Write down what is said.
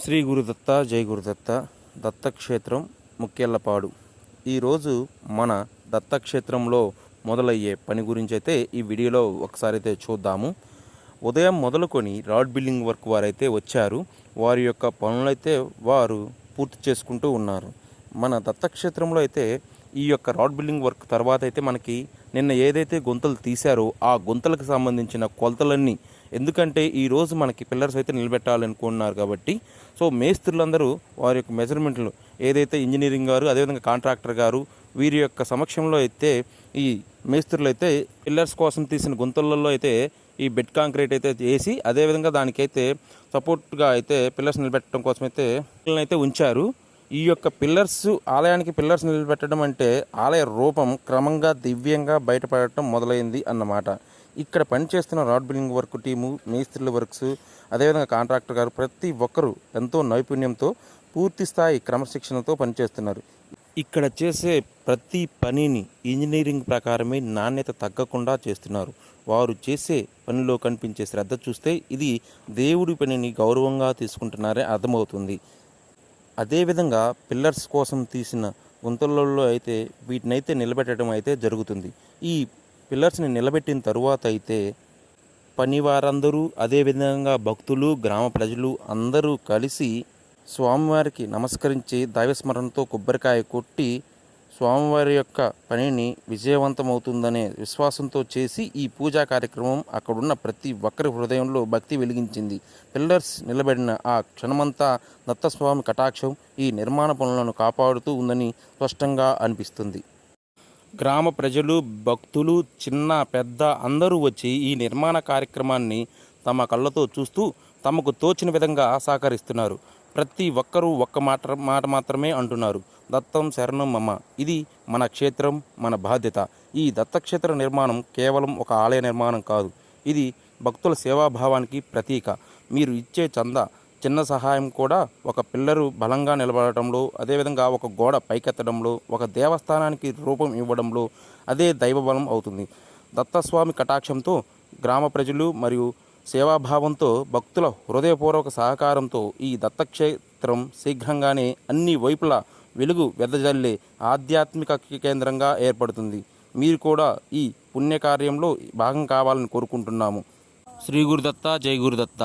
శ్రీ గురుదత్త జై గురుదత్త దత్తక్షేత్రం ముక్కెళ్ళపాడు. ఈరోజు మన దత్తక్షేత్రంలో మొదలయ్యే పని గురించి అయితే ఈ వీడియోలో ఒకసారి అయితే చూద్దాము. ఉదయం మొదలుకొని రాడ్ బిల్డింగ్ వర్క్ వారైతే వచ్చారు. వారి యొక్క పనులైతే వారు పూర్తి చేసుకుంటూ ఉన్నారు. మన దత్తక్షేత్రంలో అయితే ఈ యొక్క రాడ్ బిల్డింగ్ వర్క్ తర్వాత అయితే మనకి నిన్న ఏదైతే గుంతలు తీశారో ఆ గుంతలకు సంబంధించిన కొలతలన్నీ, ఎందుకంటే ఈరోజు మనకి పిల్లర్స్ అయితే నిలబెట్టాలనుకున్నారు కాబట్టి సో మేస్త్రులందరూ వారి యొక్క మెజర్మెంట్లు ఏదైతే ఇంజనీరింగ్ గారు అదేవిధంగా కాంట్రాక్టర్ గారు వీరి యొక్క సమక్షంలో అయితే ఈ మేస్త్రులు అయితే పిల్లర్స్ కోసం తీసిన గుంతలలో అయితే ఈ బెడ్ కాంక్రీట్ అయితే వేసి అదేవిధంగా దానికైతే సపోర్ట్గా అయితే పిల్లర్స్ నిలబెట్టడం కోసం అయితే ఉంచారు. ఈ యొక్క పిల్లర్స్ ఆలయానికి పిల్లర్స్ నిలబెట్టడం అంటే ఆలయ రూపం క్రమంగా దివ్యంగా బయటపడటం మొదలైంది అన్నమాట. ఇక్కడ పనిచేస్తున్న రాడ్ బిల్డింగ్ వర్క్ టీము, మేస్త్రుల వర్క్స్, అదేవిధంగా కాంట్రాక్టర్ గారు ప్రతి ఒక్కరూ ఎంతో నైపుణ్యంతో పూర్తి స్థాయి క్రమశిక్షణతో పనిచేస్తున్నారు. ఇక్కడ చేసే ప్రతి పనిని ఇంజనీరింగ్ ప్రకారమే నాణ్యత తగ్గకుండా చేస్తున్నారు. వారు చేసే పనిలో కనిపించే శ్రద్ధ చూస్తే ఇది దేవుడి పనిని గౌరవంగా తీసుకుంటున్నారే అర్థమవుతుంది. అదేవిధంగా పిల్లర్స్ కోసం తీసిన గుంతలలో అయితే వీటినైతే నిలబెట్టడం అయితే జరుగుతుంది. ఈ పిల్లర్స్ని నిలబెట్టిన తరువాత అయితే పనివారందరూ అదేవిధంగా భక్తులు, గ్రామ ప్రజలు అందరూ కలిసి స్వామివారికి నమస్కరించి దైవస్మరణతో కొబ్బరికాయ కొట్టి స్వామివారి యొక్క పనిని విజయవంతమవుతుందనే విశ్వాసంతో చేసి ఈ పూజా కార్యక్రమం అక్కడున్న ప్రతి ఒక్కరి హృదయంలో భక్తి వెలిగించింది. పిల్లర్స్ నిలబడిన ఆ క్షణమంతా దత్తస్వామి కటాక్షం ఈ నిర్మాణ పనులను కాపాడుతూ ఉందని స్పష్టంగా అనిపిస్తుంది. గ్రామ ప్రజలు, భక్తులు, చిన్న పెద్ద అందరూ వచ్చి ఈ నిర్మాణ కార్యక్రమాన్ని తమ కళ్ళతో చూస్తూ తమకు తోచిన విధంగా సహకరిస్తున్నారు. ప్రతి ఒక్కరూ ఒక్క మాట మాత్రమే అంటున్నారు, దత్తం శరణం మమ, ఇది మన క్షేత్రం, మన బాధ్యత. ఈ దత్తక్షేత్ర నిర్మాణం కేవలం ఒక ఆలయ నిర్మాణం కాదు, ఇది భక్తుల సేవాభావానికి ప్రతీక. మీరు ఇచ్చే చందా, చిన్న సహాయం కూడా ఒక పిల్లరు బలంగా నిలబడటంలో, అదేవిధంగా ఒక గోడ పైకెత్తడంలో, ఒక దేవస్థానానికి రూపం ఇవ్వడంలో అదే దైవబలం అవుతుంది. దత్తస్వామి కటాక్షంతో గ్రామ ప్రజలు మరియు సేవాభావంతో భక్తుల హృదయపూర్వక సహకారంతో ఈ దత్తక్షేత్రం శీఘ్రంగానే అన్ని వైపులా వెలుగు వెదజల్లే ఆధ్యాత్మిక కేంద్రంగా ఏర్పడుతుంది. మీరు కూడా ఈ పుణ్యకార్యంలో భాగం కావాలని కోరుకుంటున్నాము. శ్రీ గురుదత్త జై గురుదత్త.